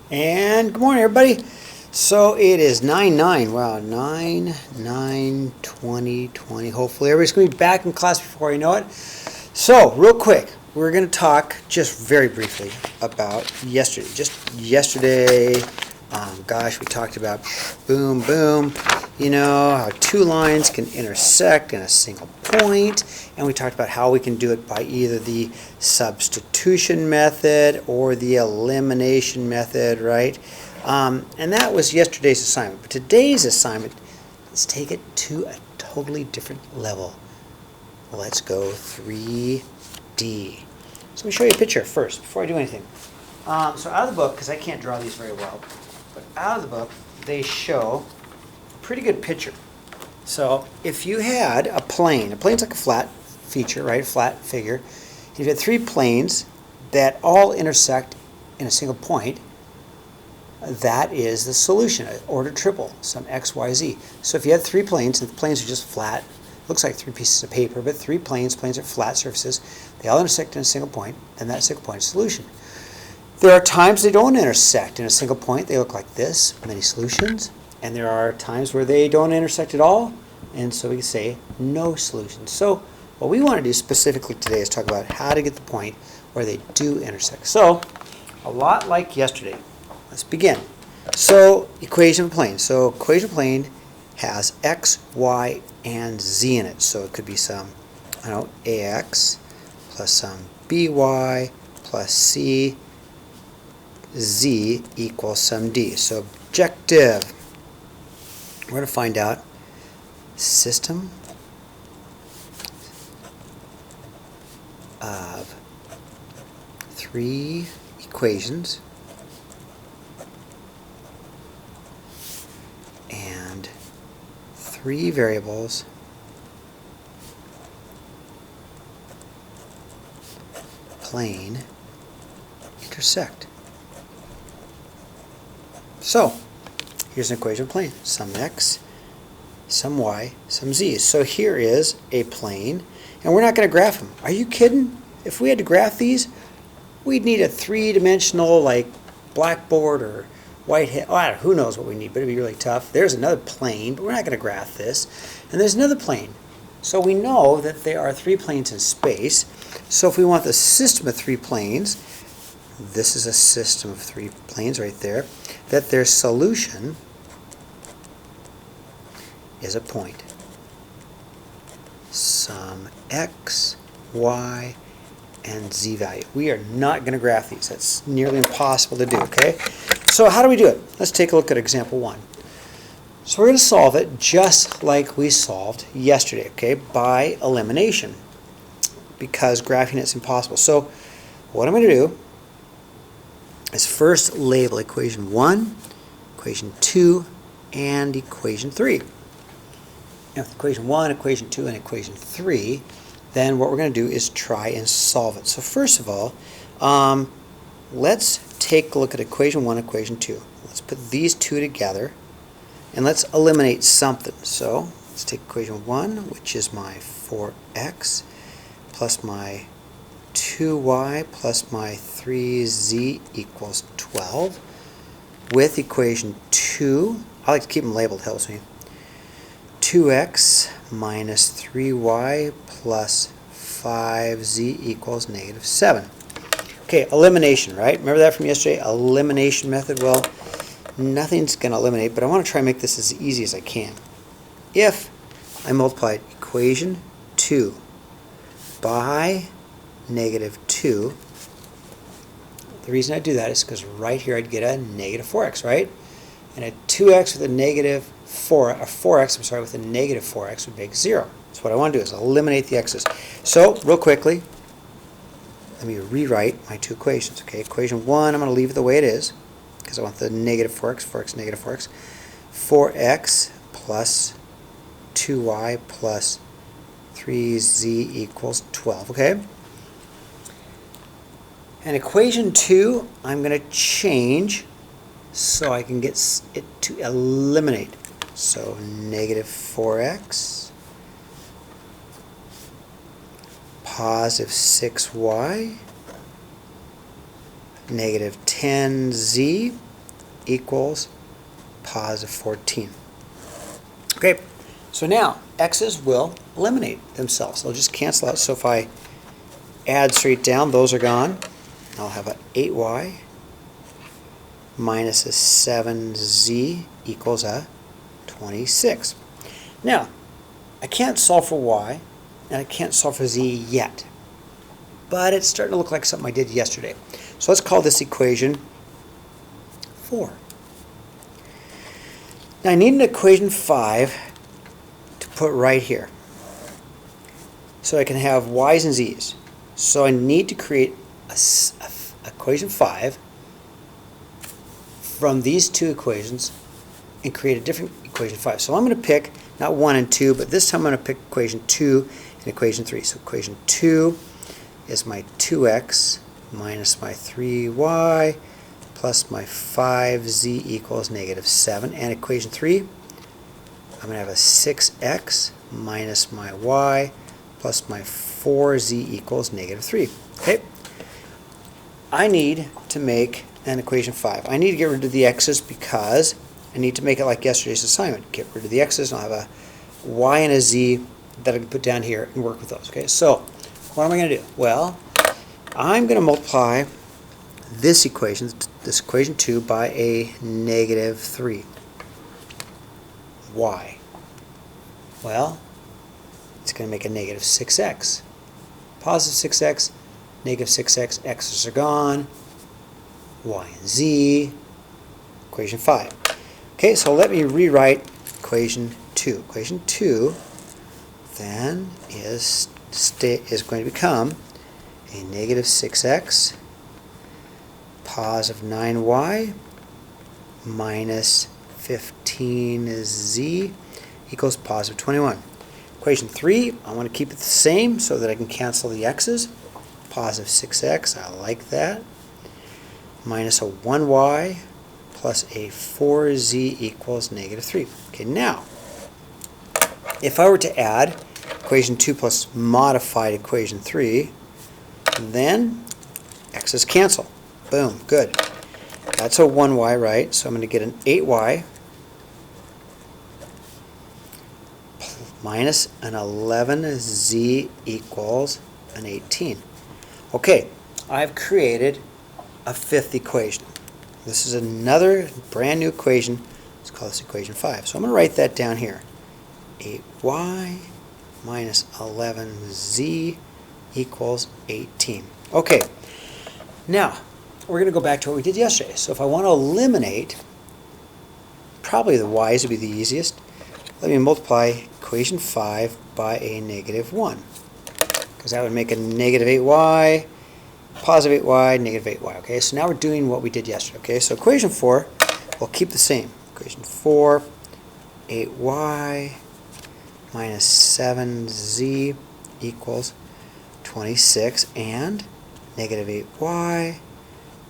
And good morning, everybody. So it is 9/9. Wow, 9/9/2020. Hopefully everybody's going to be back in class before you know it. So real quick, we're going to talk just very briefly about yesterday. Just yesterday, we talked about boom, boom, how two lines can intersect in a single point, and we talked about how we can do it by either the substitution method or the elimination method, right? And that was yesterday's assignment. But today's assignment, let's take it to a totally different level. Let's go 3D. So let me show you a picture first before I do anything. So out of the book, because I can't draw these very well, but out of the book, they show a pretty good picture. So if you had a plane's like a flat feature, right? A flat figure. If you had three planes that all intersect in a single point, that is the solution, order triple, some x, y, z. So if you had three planes, and the planes are just flat, looks like three pieces of paper, but three planes are flat surfaces, they all intersect in a single point, and that single point is solution. There are times they don't intersect in a single point, they look like this, many solutions, and there are times where they don't intersect at all, and so we can say no solution. So what we want to do specifically today is talk about how to get the point where they do intersect. So a lot like yesterday. Let's begin. So equation of plane. So equation of plane has x, y, and z in it. So it could be some, ax plus some by plus c z equals some d. So objective, we're going to find out system of three equations and three variables plane intersect. So here's an equation of plane, some x, some y, some z. So here is a plane, and we're not going to graph them. Are you kidding? If we had to graph these, we'd need a three-dimensional like blackboard or whitehead. Who knows what we need, but it'd be really tough. There's another plane, but we're not going to graph this. And there's another plane. So we know that there are three planes in space. So if we want the system of three planes, this is a system of three planes right there, that their solution is a point. Some x, y, and z value. We are not going to graph these. That's nearly impossible to do, okay? So how do we do it? Let's take a look at example 1. So we're going to solve it just like we solved yesterday, okay, by elimination, because graphing it's impossible. So what I'm going to do is first label equation 1, equation 2, and equation 3. Now with equation 1, equation 2, and equation 3, then what we're going to do is try and solve it. So first of all, let's take a look at equation 1, equation 2. Let's put these two together, and let's eliminate something. So let's take equation 1, which is my 4x, plus my 2y, plus my 3z equals 12, with equation 2, I like to keep them labeled, helps me, 2x minus 3y plus 5z equals negative 7. Okay, elimination, right? Remember that from yesterday? Elimination method. Well, nothing's going to eliminate, but I want to try and make this as easy as I can. If I multiplied equation 2 by negative 2, the reason I do that is because right here I'd get a negative 4x, right? And a 2x with a negative 4x, with a negative 4x would make 0. So what I want to do is eliminate the x's. So real quickly, let me rewrite my two equations. Okay, equation 1, I'm going to leave it the way it is because I want the negative 4x, negative 4x. 4x plus 2y plus 3z equals 12. Okay. And equation 2, I'm going to change so I can get it to eliminate. So negative 4x, positive 6y, negative 10z equals positive 14. Okay, so now x's will eliminate themselves. They'll just cancel out. So if I add straight down, those are gone. I'll have a 8y minus a 7z equals a 26. Now, I can't solve for y, and I can't solve for z yet. But it's starting to look like something I did yesterday. So let's call this equation 4. Now I need an equation 5 to put right here, so I can have y's and z's. So I need to create a equation 5 from these two equations and create a different equation 5. So I'm going to pick not 1 and 2, but this time I'm going to pick equation 2 and equation 3. So equation 2 is my 2x minus my 3y plus my 5z equals negative 7. And equation 3, I'm going to have a 6x minus my y plus my 4z equals negative 3. Okay? I need to make an equation 5. I need to get rid of the x's because I need to make it like yesterday's assignment. Get rid of the x's and I'll have a y and a z that I can put down here and work with those. Okay, so what am I going to do? Well, I'm going to multiply this equation 2, by a negative 3. Why? Well, it's going to make a negative 6x. Positive 6x, negative 6x, x's are gone, y and z, equation 5. Okay, so let me rewrite equation 2. Equation 2 then is going to become a negative 6x positive 9y minus 15z equals positive 21. Equation 3, I want to keep it the same so that I can cancel the x's. Positive 6x, I like that, minus a 1y plus a 4z equals negative 3. Okay, now, if I were to add equation 2 plus modified equation 3, then x's cancel. Boom, good. That's a 1y, right? So I'm going to get an 8y minus an 11z equals an 18. Okay, I've created a fifth equation. This is another brand new equation. Let's call this equation 5. So I'm going to write that down here. 8y minus 11z equals 18. Okay, now we're going to go back to what we did yesterday. So if I want to eliminate, probably the y's would be the easiest. Let me multiply equation 5 by a negative 1, because that would make a negative 8y, positive 8y, negative 8y. Okay, so now we're doing what we did yesterday. Okay, so equation 4 will keep the same. Equation 4, 8y minus 7z equals 26, and negative 8y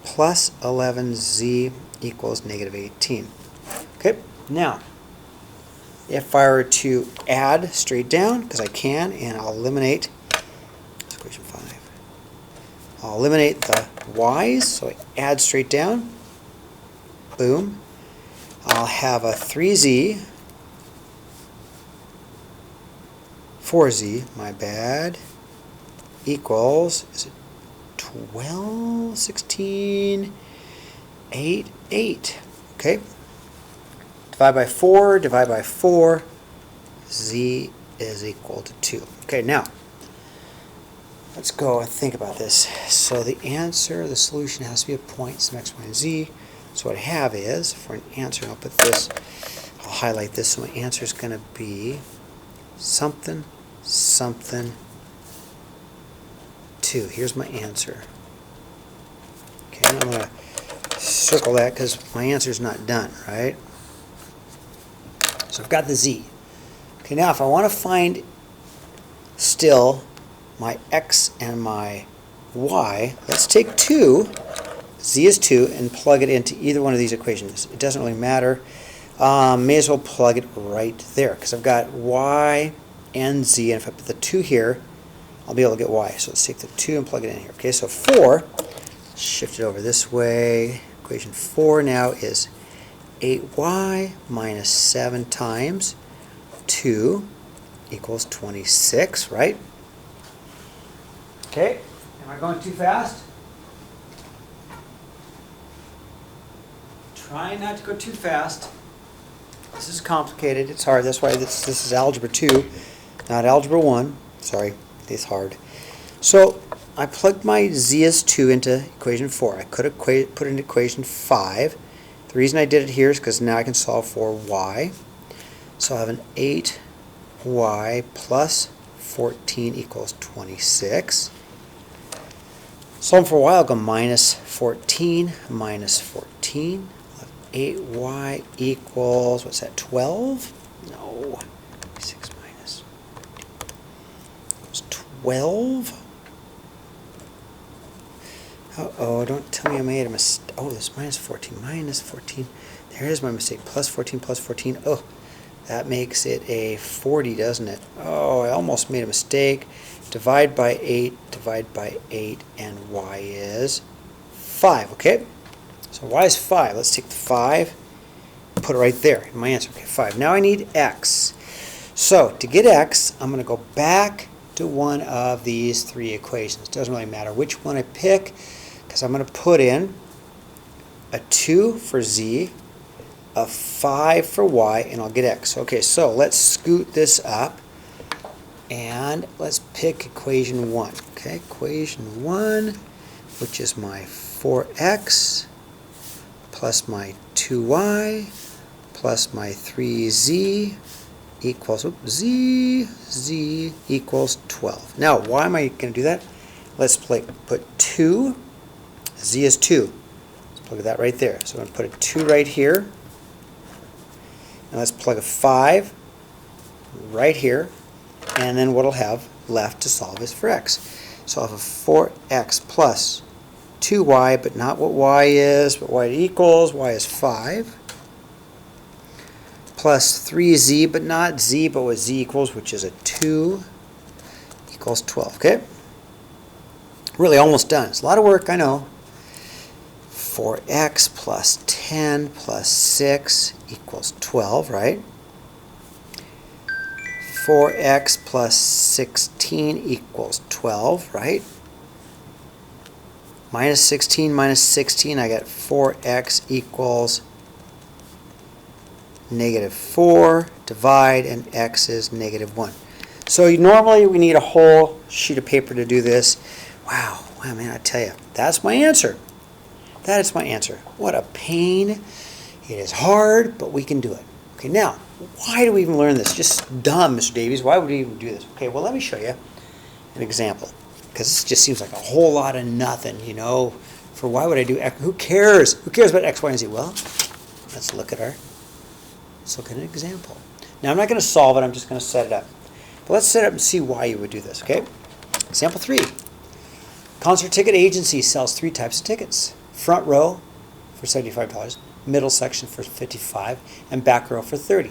plus 11z equals negative 18. Okay, now if I were to add straight down, because I can, and I'll eliminate equation 5. I'll eliminate the y's, so I add straight down. Boom. I'll have a 3z, 4z, my bad, equals, is it 12, 16, 8, 8. Okay. Divide by 4, z is equal to 2. Okay, now, let's go and think about this. So the answer, the solution has to be a point, some x, y, and z. So what I have is, for an answer, I'll put this, I'll highlight this, so my answer is going to be something, something, 2. Here's my answer. Okay, and I'm going to circle that because my answer is not done, right? So I've got the z. Okay, now if I want to find still my x and my y, let's take 2, z is 2, and plug it into either one of these equations. It doesn't really matter. May as well plug it right there because I've got y and z, and if I put the 2 here, I'll be able to get y. So let's take the 2 and plug it in here. Okay, so 4, shift it over this way. Equation 4 now is 8y minus 7 times 2 equals 26, right? Okay, am I going too fast? Try not to go too fast. This is complicated, it's hard, that's why this is algebra 2, not algebra 1. Sorry, it's hard. So I plugged my z as 2 into equation 4. I could have put it into equation 5. The reason I did it here is because now I can solve for y. So I have an 8y plus 14 equals 26. Solving for y, I'll go minus 14 minus 14. 8y equals, what's that, 12? No, 6 minus equals 12. Uh-oh, don't tell me I made a mistake. Oh, this minus 14, minus 14. There is my mistake, plus 14, plus 14. Oh, that makes it a 40, doesn't it? Oh, I almost made a mistake. Divide by 8, and y is 5, okay? So y is 5. Let's take the 5, put it right there in my answer. Okay, 5. Now I need x. So to get x, I'm going to go back to one of these three equations. It doesn't really matter which one I pick, because I'm going to put in a 2 for z, a 5 for y, and I'll get x. Okay, so let's scoot this up, and let's pick equation 1. Okay, equation 1, which is my 4x plus my 2y plus my 3z equals, z equals 12. Now, why am I going to do that? Let's put 2, z is 2. Let's plug that right there. So I'm going to put a 2 right here. And let's plug a 5 right here. And then what I'll have left to solve is for x. So I'll have a 4x plus 2y, but not what y is, but what it equals. Y is 5. Plus 3z, but not z, but what z equals, which is a 2, equals 12. Okay? Really almost done. It's a lot of work, I know. 4x plus 10 plus 6 equals 12, right? 4x plus 16 equals 12, right? Minus 16 minus 16, I got 4x equals negative 4, divide, and x is negative 1. So normally we need a whole sheet of paper to do this. Wow, man, I tell you, that's my answer. That is my answer. What a pain. It is hard, but we can do it. Okay, now, why do we even learn this? Just dumb, Mr. Davies. Why would we even do this? Okay, well, let me show you an example. Because this just seems like a whole lot of nothing, you know. For why would I do X? Who cares? Who cares about X, Y, and Z? Well, let's look at an example. Now, I'm not going to solve it. I'm just going to set it up. But let's set it up and see why you would do this, okay? Example 3. Concert ticket agency sells 3 types of tickets. Front row for $75, middle section for $55, and back row for $30.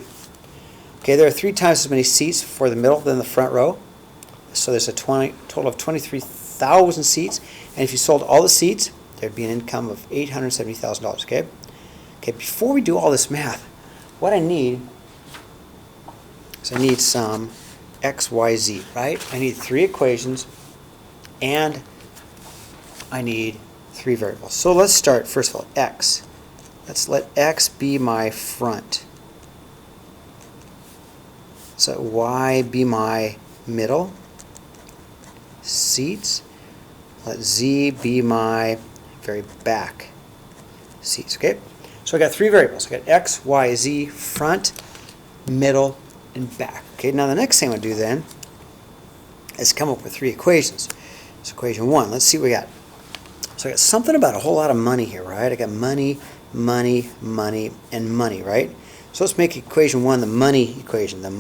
Okay, there are 3 times as many seats for the middle than the front row. So there's a total of 23,000 seats. And if you sold all the seats, there'd be an income of $870,000, okay? Okay, before we do all this math, what I need is I need some x, y, z, right? I need 3 equations, and I need 3 variables. So let's start, first of all, x. Let's let x be my front. So y be my middle seats. Let z be my very back seats, okay? So I got 3 variables. I got x, y, z, front, middle, and back. Okay, now the next thing I'm going to do then is come up with 3 equations. So equation 1, let's see what we got. So I got something about a whole lot of money here, right? I got money, money, money, and money, right? So let's make equation 1 the money equation, So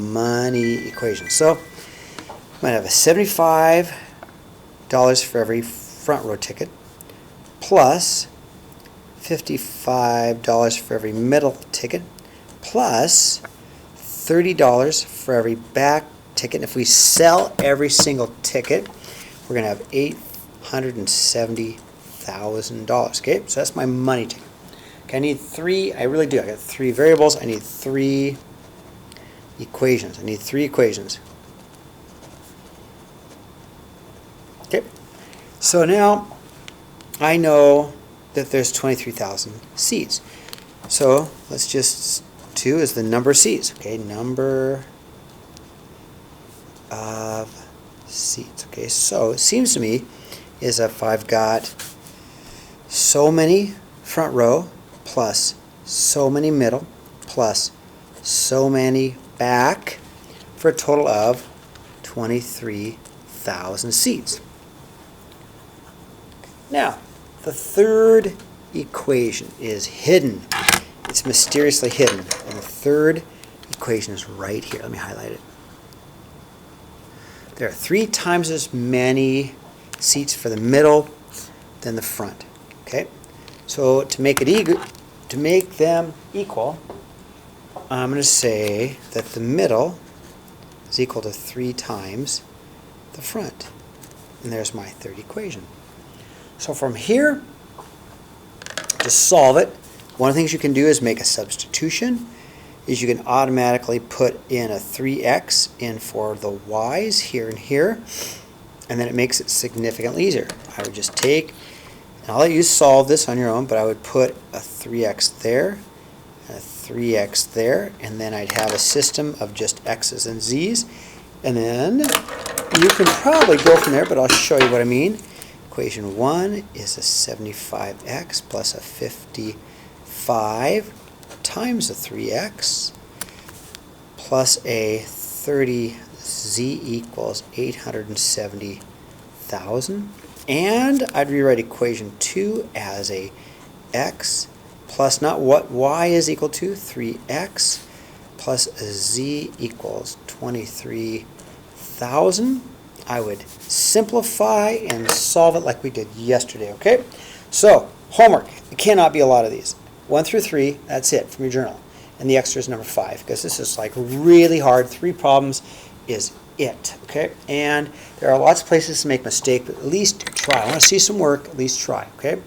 I'm going to have a $75 for every front row ticket, plus $55 for every middle ticket, plus $30 for every back ticket. And if we sell every single ticket, we're going to have $870,000. Okay, so that's my money ticket. Okay, I need three, I really do. I got three variables. I need three equations. I need three equations. Okay, so now I know that there's 23,000 seeds. So let's just, 2 is the number of seeds. Okay, number of seeds. Okay, so it seems to me is if I've got so many front row plus so many middle plus so many back for a total of 23,000 seeds. Now, the third equation is hidden. It's mysteriously hidden. And the third equation is right here. Let me highlight it. There are 3 times as many seats for the middle than the front. Okay? So to make them equal, I'm going to say that the middle is equal to 3 times the front. And there's my third equation. So from here, to solve it, one of the things you can do is make a substitution. Is you can automatically put in a 3x in for the y's here and here, and then it makes it significantly easier. I would just take, and I'll let you solve this on your own, but I would put a 3x there, and a 3x there, and then I'd have a system of just x's and z's, and then you can probably go from there, but I'll show you what I mean. Equation 1 is a 75x plus a 55 times a 3x plus a 30z equals 870,000. And I'd rewrite equation 2 as a x plus not what y is equal to, 3x plus a z equals 23,000. I would simplify and solve it like we did yesterday, okay? So, homework. It cannot be a lot of these. 1 through 3, that's it from your journal. And the extra is number 5, because this is like really hard. 3 problems is it, okay? And there are lots of places to make mistakes, but at least try. I want to see some work, at least try, okay?